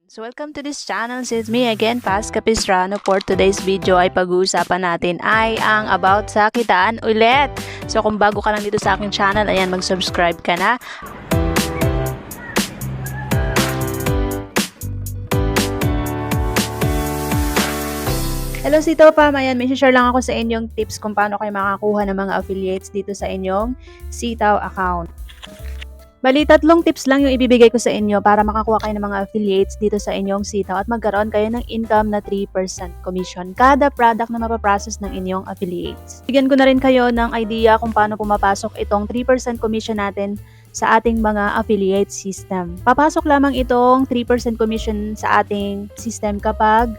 So welcome to this channel. It's me again, Paz Capistrano. For today's video ay pag-uusapan natin ay ang about sa kitaan ulit. So kung bago ka lang dito sa aking channel, ayan, mag-subscribe ka na. Hello Sito Pam, ayan, may share lang ako sa inyong tips kung paano kayo makakuha ng mga affiliates dito sa inyong Sitaw account. Bali, 3 tips lang yung ibibigay ko sa inyo para makakuha kayo ng mga affiliates dito sa inyong Sitaw at magkaroon kayo ng income na 3% commission kada product na mapaprocess ng inyong affiliates. Bigyan ko na rin kayo ng idea kung paano pumapasok itong 3% commission natin sa ating mga affiliate system. Papasok lamang itong 3% commission sa ating system kapag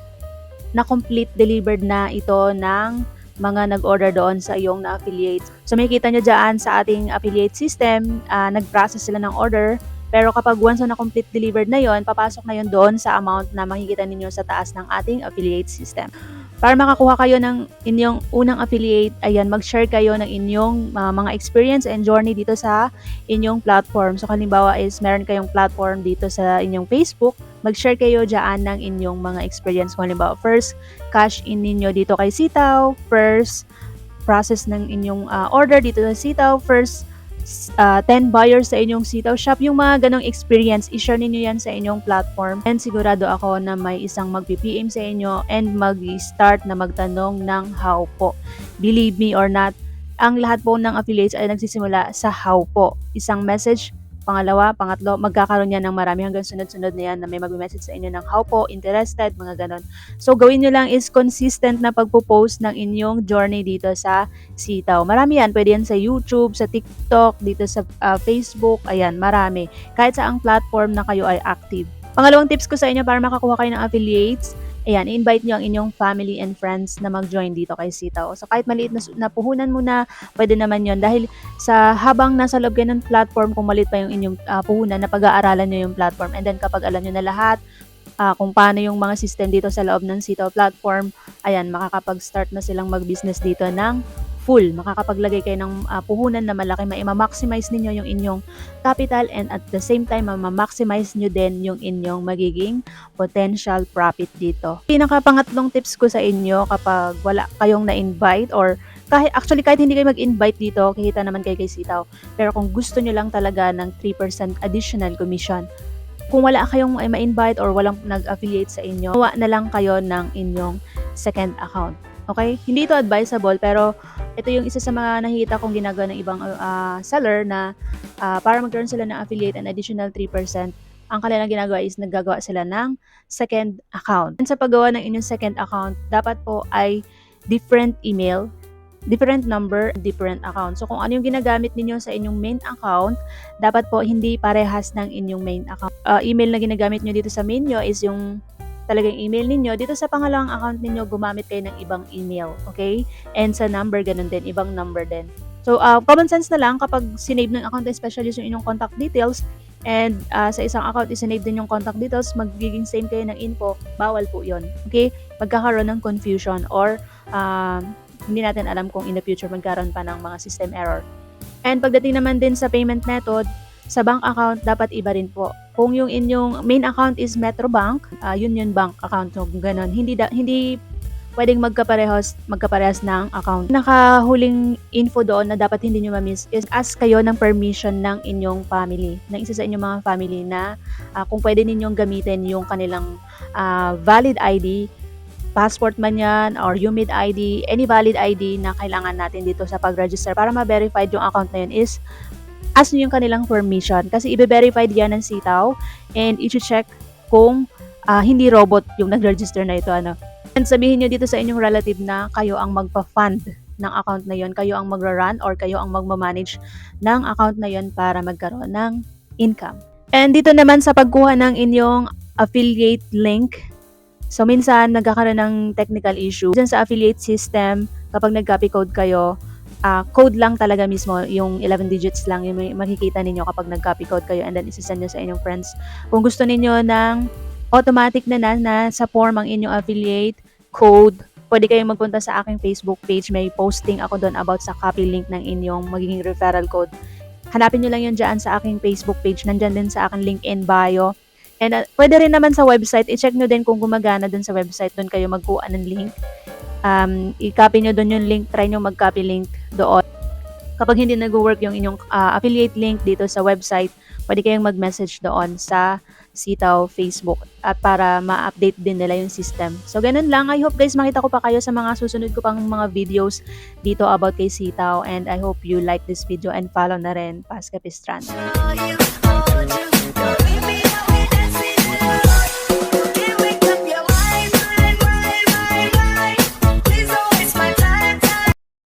na-complete delivered na ito ng mga nag-order doon sa iyong na-affiliate. So makikita nyo dyan sa ating affiliate system, nag-process sila ng order. Pero kapag once na complete delivered na yon, papasok na yon doon sa amount na makikita ninyo sa taas ng ating affiliate system. Para makakuha kayo ng inyong unang affiliate, ayan, mag-share kayo ng inyong mga experience and journey dito sa inyong platform. So halimbawa is meron kayong platform dito sa inyong Facebook, mag-share kayo dyan ng inyong mga experience. Kung halimbawa, first cash in ninyo dito kay Sitaw, first process ng inyong order dito sa Sitaw, first 10 buyers sa inyong Sitaw shop, yung mga ganong experience, i-share ninyo yan sa inyong platform and sigurado ako na may isang mag-PM sa inyo and mag-start na magtanong ng how po. Believe me or not, ang lahat po ng affiliates ay nagsisimula sa how po. Isang message, pangalawa, pangatlo, magkakaroon yan ng marami hanggang sunod-sunod na yan na may mag-message sa inyo ng how po, interested, mga ganon. So, gawin nyo lang is consistent na pagpo-post ng inyong journey dito sa Sitaw. Marami yan. Pwede yan sa YouTube, sa TikTok, dito sa Facebook. Ayan, marami. Kahit sa ang platform na kayo ay active. Pangalawang tips ko sa inyo para makakuha kayo ng affiliates, ayan, i-invite nyo ang inyong family and friends na mag-join dito kay Sitaw. So, kahit maliit na puhunan mo na, pwede naman yon dahil sa habang nasa loob kayo ng platform, kung maliit pa yung inyong puhunan, na pag-aaralan nyo yung platform. And then, kapag alam nyo na lahat, kung paano yung mga system dito sa loob ng Sitaw platform, ayan, makakapag-start na silang mag-business dito ng full. Makakapaglagay kayo ng puhunan na malaki, ma-maximize ninyo yung inyong capital and at the same time, ma-maximize nyo din yung inyong magiging potential profit dito. Pinakapangatlong tips ko sa inyo kapag wala kayong na-invite or kahit hindi kayo mag-invite dito, kikita naman kayo kay Sitaw. Pero kung gusto nyo lang talaga ng 3% additional commission, kung wala kayong ma-invite or walang nag-affiliate sa inyo, gawa na lang kayo ng inyong second account. Okay? Hindi ito advisable, pero ito yung isa sa mga nakikita kong ginagawa ng ibang seller na para magkaroon sila ng affiliate and additional 3%, ang kanilang ginagawa is naggagawa sila ng second account. And sa paggawa ng inyong second account, dapat po ay different email, different number, different account. So kung ano yung ginagamit ninyo sa inyong main account, dapat po hindi parehas ng inyong main account. Email na ginagamit nyo dito sa main nyo is yung talagang email ninyo. Dito sa pangalawang account ninyo, gumamit kayo ng ibang email. Okay? And sa number, ganun din. Ibang number din. So, common sense na lang kapag sinave ng account, especially yung inyong contact details, and sa isang account, isinave din yung contact details, magiging same kayo ng info, bawal po yon. Okay? Magkakaroon ng confusion or hindi natin alam kung in the future magkaroon pa ng mga system error. And pagdating naman din sa payment method, sa bank account, dapat iba rin po. Kung yung inyong main account is Metrobank, Union Bank account, so ganun. Hindi pwedeng magkaparehas ng account. Nakahuling info doon na dapat hindi nyo ma-miss is ask kayo ng permission ng inyong family, ng isa sa inyong mga family na kung pwede ninyong gamitin yung kanilang valid ID, passport man yan, or UMID ID, any valid ID na kailangan natin dito sa pag-register para ma-verified yung account na yun is ask nyo yung kanilang permission kasi i-verified yan ng Sitaw and i-check kung hindi robot yung nag-register na ito. And sabihin nyo dito sa inyong relative na kayo ang magpa-fund ng account na yun, kayo ang magra-run or kayo ang magmamanage ng account na yun para magkaroon ng income. And dito naman sa pagkuha ng inyong affiliate link, so minsan nagkakaroon ng technical issue. Diyan sa affiliate system, kapag nag-copy code kayo, code lang talaga mismo, yung 11 digits lang yung makikita ninyo kapag nag-copy code kayo and then isisend nyo sa inyong friends. Kung gusto ninyo ng automatic na sa form ang inyong affiliate code, pwede kayong magpunta sa aking Facebook page. May posting ako doon about sa copy link ng inyong magiging referral code. Hanapin nyo lang yun dyan sa aking Facebook page. Nandyan din sa aking link in bio. And pwede rin naman sa website, i-check nyo din kung gumagana dun sa website, dun kayo magkuha ng link. I-copy nyo dun yung link, try nyo mag-copy link doon. Kapag hindi nag-work yung inyong affiliate link dito sa website, pwede kayong mag-message doon sa Sitaw Facebook at para ma-update din nila yung system. So, ganun lang. I hope guys makita ko pa kayo sa mga susunod ko pang mga videos dito about kay Sitaw, and I hope you like this video and follow na rin Pas Capistrano.